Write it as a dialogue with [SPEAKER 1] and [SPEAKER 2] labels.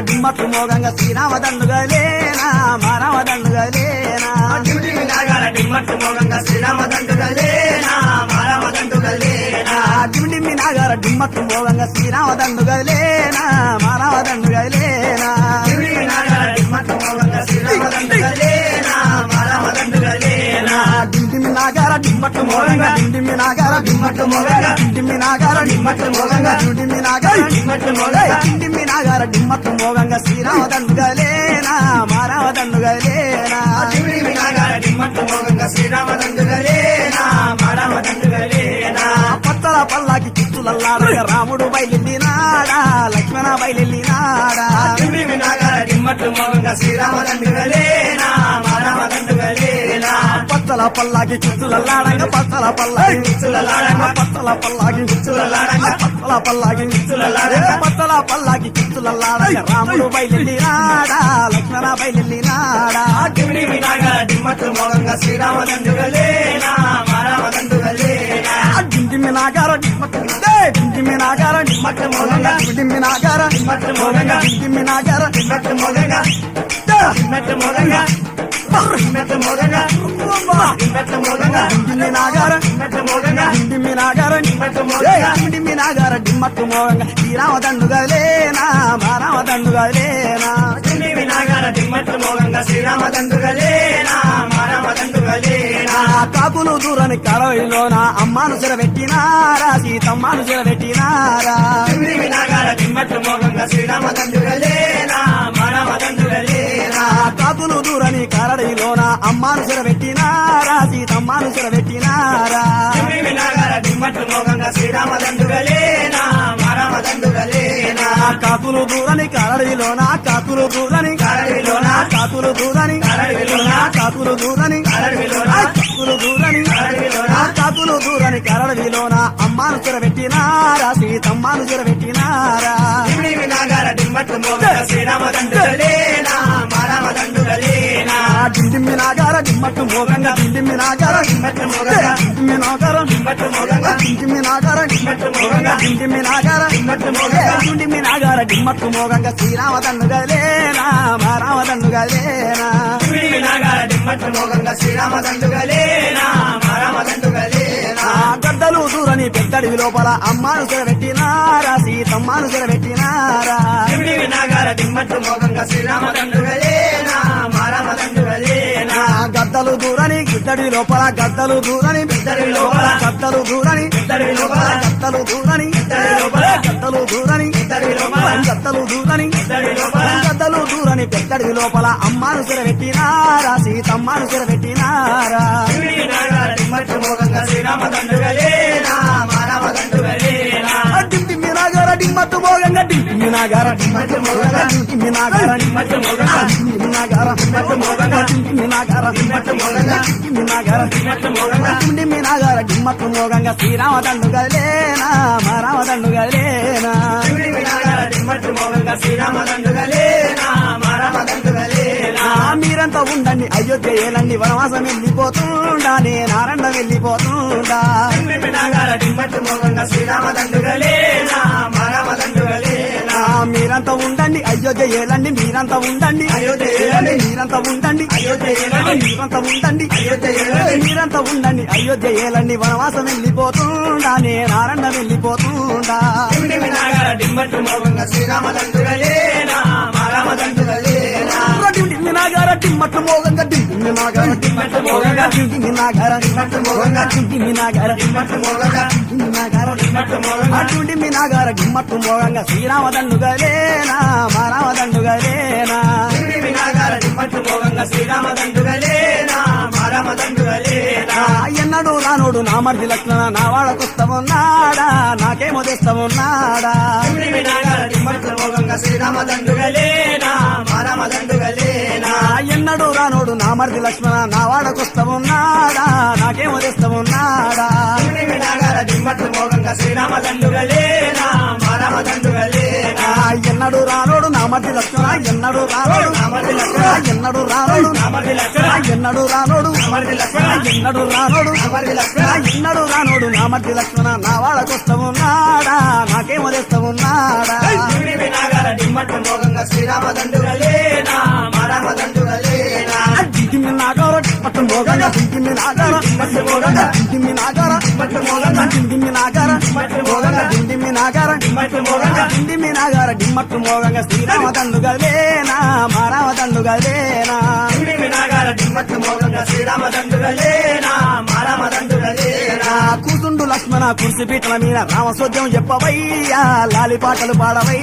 [SPEAKER 1] డిమ్మట్లు మోగంగా శ్రీరామ దండుగలేనా మారామ దండుగలేనా
[SPEAKER 2] డిమ్మట్టు మోగంగా శ్రీరామ దండుగలేనా మారామ దండుగలేనా
[SPEAKER 1] డిమ్మి నాగార డిమ్మట్లు మోగంగా శ్రీరామ దండుగలేనా మారామ దండుగలేనా
[SPEAKER 2] డిమ్మట్టు మోగంగా శ్రీరామ దండుగలేనా మారామ దండుగలేనా
[SPEAKER 1] డిమ్మి నాగార డిమ్మట్లు మోగంగా డిమ్మి నాగార
[SPEAKER 2] డిమ్మట్టు మోగంగా
[SPEAKER 1] డిమ్మి నాగార
[SPEAKER 2] డిమ్మట్టు మోగంగా
[SPEAKER 1] డిమ్మి నాగార
[SPEAKER 2] డిమ్మట్టు మోగంగా
[SPEAKER 1] డిమ్మి నాగార డిమ్మట్లు మోగంగా శ్రీరామ దండుగలేనా మారామ దండుగలేనా
[SPEAKER 2] డిమ్మట్టు మోగంగా శ్రీరామ దండుగలేనా మారామ దండుగలేనా
[SPEAKER 1] పత్తల పల్లాకి కిచ్చులల్లాడగా రాముడు బయలునాడా లక్ష్మణ బయలునాడా
[SPEAKER 2] డిమ్మట్టు మోగంగా శ్రీరామ దండుగలేనా మారామ దండుగలేనా
[SPEAKER 1] పత్తల పల్లాకి కిచ్చులల్లాడగా పత్తల పల్లాకి
[SPEAKER 2] కిచ్చులల్లాడగా
[SPEAKER 1] పత్తల పల్లాకి
[SPEAKER 2] కిచ్చులల్లాడగా
[SPEAKER 1] పత్తల పల్లాకి
[SPEAKER 2] కిచ్చులల్లాడగా
[SPEAKER 1] పత్తల పల్లాకి కిచ్చులల్లాడగా రాముడు బయలునాడా లక్ష్మణ బయలునాడా
[SPEAKER 2] డిమ్మట్టు మోగంగా శ్రీరామ దండుగలేనా మారామ దండుగలేనా
[SPEAKER 1] డిండిమి నాగార డిండిమి నాగార
[SPEAKER 2] డిమ్మట్టు మోగంగా
[SPEAKER 1] డిండిమి నాగార
[SPEAKER 2] డిమ్మట్టు మోగంగా
[SPEAKER 1] డిండిమి నాగార
[SPEAKER 2] డిమ్మట్టు మోగంగా డిమ్మట్టు మోగంగా డిమ్మట్టు మోగంగా డిమ్మట్టు మోగంగా
[SPEAKER 1] డిండిమి నాగార
[SPEAKER 2] డిమ్మట్టు మోగంగా
[SPEAKER 1] డిండిమి నాగార
[SPEAKER 2] డిమ్మట్టు మోగంగా
[SPEAKER 1] డిండిమి నాగార డిమ్మట్టు మోగంగా శ్రీరామ దండుగలేనా మారామ దండుగలేనా
[SPEAKER 2] డిమ్మట్టు మోగంగా శ్రీరామ దండుగలేనా మారామ దండుగలేనా
[SPEAKER 1] కాకులు దూరని కడవలోన అమ్మాను చెరబెట్టినారా సీతమ్మను చెరబెట్టినారా
[SPEAKER 2] డిమ్మట్టు మోగంగా శ్రీరామ దండుగలేనా మారామ దండుగలేనా
[SPEAKER 1] కాకులు దూరని కరడిలోన అమ్మాను చెరబెట్టినారా సీతమ్మను చెరబెట్టినారా
[SPEAKER 2] డిమ్మట్టు మోగంగా శ్రీరామ దండుగలేనా మారామ దండుగలేనా
[SPEAKER 1] కాకులు దూరని కరడిలోన కాకులు దూరని
[SPEAKER 2] కరడిలోన
[SPEAKER 1] కాకులు దూరని
[SPEAKER 2] కరడిలోన
[SPEAKER 1] కాకులు దూరని
[SPEAKER 2] కరడిలోన
[SPEAKER 1] కాకులు దూరని
[SPEAKER 2] కరడిలోన
[SPEAKER 1] కాకులు దూరని కరడిలోన అమ్మాను చెరబెట్టినారా సీతమ్మను చెరబెట్టినారా
[SPEAKER 2] డిమ్మట్టు మోగంగా శ్రీరామ దండుగలేనా మారామ దండుగలేనా
[SPEAKER 1] డిండిమి నాగార డిమ్మట్టు మోగంగా డిండిమి నాగార
[SPEAKER 2] డిమ్మట్టు మోగంగా
[SPEAKER 1] డిండిమి నాగార
[SPEAKER 2] డిమ్మట్టు మోగంగా
[SPEAKER 1] డిండిమి నాగార
[SPEAKER 2] డిమ్మట్టు మోగంగా
[SPEAKER 1] డిండిమి నాగార
[SPEAKER 2] డిమ్మట్టు మోగంగా
[SPEAKER 1] డిండిమి నాగార డిమ్మట్టు మోగంగా శ్రీరామ దండుగలేనా మారామ దండుగలేనా
[SPEAKER 2] డిమ్మట్టు మోగంగా శ్రీరామ దండుగలేనా మారామ దండుగలేనా
[SPEAKER 1] గద్దలు దూరని పెద్దడివి లోపల అమ్మాను చెరబెట్టినారా సీతమ్మను చెరబెట్టినారా
[SPEAKER 2] డిమ్మట్టు మోగంగా శ్రీరామ దండుగలేనా మారామ దండుగలేనా
[SPEAKER 1] గద్దలు దూరని గిద్దడి లోపల గద్దలు దూరని
[SPEAKER 2] పెద్దడి లోపల
[SPEAKER 1] గద్దలు దూరని
[SPEAKER 2] పెద్దడి లోపల
[SPEAKER 1] గద్దలు దూరని
[SPEAKER 2] పెద్దడి లోపల
[SPEAKER 1] గద్దలు దూరని
[SPEAKER 2] పెద్దడి లోపల
[SPEAKER 1] గద్దలు దూరని
[SPEAKER 2] పెద్దడి లోపల
[SPEAKER 1] గద్దలు దూరని పెద్దడి లోపల అమ్మాను చెరబెట్టినారా సీతమ్మను చెరబెట్టినారా
[SPEAKER 2] డిమ్మట్టు మోగంగా శ్రీరామ దండుగలేనా మారామ దండుగలేనా
[SPEAKER 1] డిండిమి నాగార డిమ్మట్టు మోగంగా డిండిమి నాగార
[SPEAKER 2] డిమ్మట్టు మోగంగా
[SPEAKER 1] డిండిమి నాగార
[SPEAKER 2] డిమ్మట్టు మోగంగా
[SPEAKER 1] డిండిమి నాగార
[SPEAKER 2] డిమ్మట్టు మోగంగా
[SPEAKER 1] డిండిమి నాగార
[SPEAKER 2] డిమ్మట్టు మోగంగా
[SPEAKER 1] డిండిమి నాగార
[SPEAKER 2] డిమ్మట్టు మోగంగా
[SPEAKER 1] డిండిమి నాగార డిమ్మట్టు మోగంగా శ్రీరామ దండుగలేనా మారామ దండుగలేనా
[SPEAKER 2] డిమ్మట్టు మోగంగా శ్రీరామ దండుగలేనా మారామ దండుగలేనా
[SPEAKER 1] మీరంతా ఉండండి అయోధ్య ఏలండి వనవాసం వెళ్ళిపోతుండా నేనారండ వెళ్ళిపోతుండా
[SPEAKER 2] డిమ్మట్టు మోగంగా శ్రీరామ దండుగలేనా మారామ దండుగలేనా
[SPEAKER 1] మీరంతా ఉండండి అయోధ్య ఏలండి మీరంతా ఉండండి
[SPEAKER 2] అయోధ్య ఏలండి
[SPEAKER 1] మీరంతా ఉండండి
[SPEAKER 2] అయోధ్య ఏలండి
[SPEAKER 1] మీరంతా ఉండండి
[SPEAKER 2] అయోధ్య ఏలండి
[SPEAKER 1] మీరంతా ఉండండి అయోధ్య ఏలండి వనవాసం వెళ్ళిపోతుండా నేనారండ వెళ్ళిపోతుండా
[SPEAKER 2] డిమ్మట్టు మోగంగా శ్రీరామ దండుగలేనా మారామ దండుగలేనా
[SPEAKER 1] డిండిమి నాగార డిమ్మట్టు మోగంగా డిండిమి నాగార
[SPEAKER 2] డిమ్మట్టు మోగంగా
[SPEAKER 1] డిండిమి నాగార
[SPEAKER 2] డిమ్మట్టు మోగంగా
[SPEAKER 1] డిండిమి నాగార
[SPEAKER 2] డిమ్మట్టు మోగంగా
[SPEAKER 1] డిండిమి నాగార
[SPEAKER 2] డిమ్మట్టు మోగంగా
[SPEAKER 1] డిండిమి నాగార డిమ్మట్టు మోగంగా శ్రీరామ దండుగలేనా మారామ దండుగలేనా
[SPEAKER 2] డిమ్మట్టు మోగంగా శ్రీరామ దండుగలేనా మారామ దండుగలేనా
[SPEAKER 1] ఎన్నడు రానుడు నా మర్ది లక్ష్మణ నా వాడకొస్తామున్నాడా నాకేమో తెస్తామున్నాడా
[SPEAKER 2] డిమ్మట్టు మోగంగా శ్రీరామ దండుగలేనా మారామ దండుగలేనా
[SPEAKER 1] ఎన్నడు రానుడు నా మర్ది లక్ష్మణ నా వాడకొస్తామున్నాడా నాకేమో తెస్తామున్నాడా
[SPEAKER 2] డిమ్మట్టు మోగంగా శ్రీరామ దండుగలేనా మారామ దండుగలేనా
[SPEAKER 1] ఎన్నడు రానోడు నా మర్ది లక్ష్మణ ఎన్నడు రానోడు
[SPEAKER 2] నా మర్ది లక్ష్మణ
[SPEAKER 1] ఎన్నడు రానోడు
[SPEAKER 2] నా మర్ది లక్ష్మణ
[SPEAKER 1] ఎన్నడు రానోడు
[SPEAKER 2] నా మర్ది లక్ష్మణ
[SPEAKER 1] ఎన్నడు రానోడు
[SPEAKER 2] నా మర్ది లక్ష్మణ
[SPEAKER 1] ఎన్నడు రానోడు నా మర్ది లక్ష్మణ నా వాళ్ళకొస్తామున్నాడా నాకేమో తెస్తామున్నాడా
[SPEAKER 2] డిమ్మట్టు మోగంగా మోగంగా శ్రీరామ దండుగలేనా రామ దండుగలేనా
[SPEAKER 1] దిమ్మి నాగార పట్టు మోగంగా దిమ్మి నాగార పట్టు మోగంగా దిమ్మి నాగార
[SPEAKER 2] పట్టు మోగంగా
[SPEAKER 1] దిమ్మి నాగార
[SPEAKER 2] పట్టు మోగంగా
[SPEAKER 1] దిమ్మి నాగార
[SPEAKER 2] పట్టు మోగంగా
[SPEAKER 1] దిమ్మి నాగార డిమ్మట్టు మోగంగా శ్రీరామ దండుగలేనా రామ దండుగలేనా
[SPEAKER 2] దిమ్మి నాగార దిమ్మట్టు మోగంగా శ్రీరామ దండుగలేనా రామ దండుగలేనా
[SPEAKER 1] కూతుండు లక్ష్మణ కుర్సి పీటల మీద రామసోద్యం చెప్పవయ్యా లాలి పాటలు పాడవయ్యా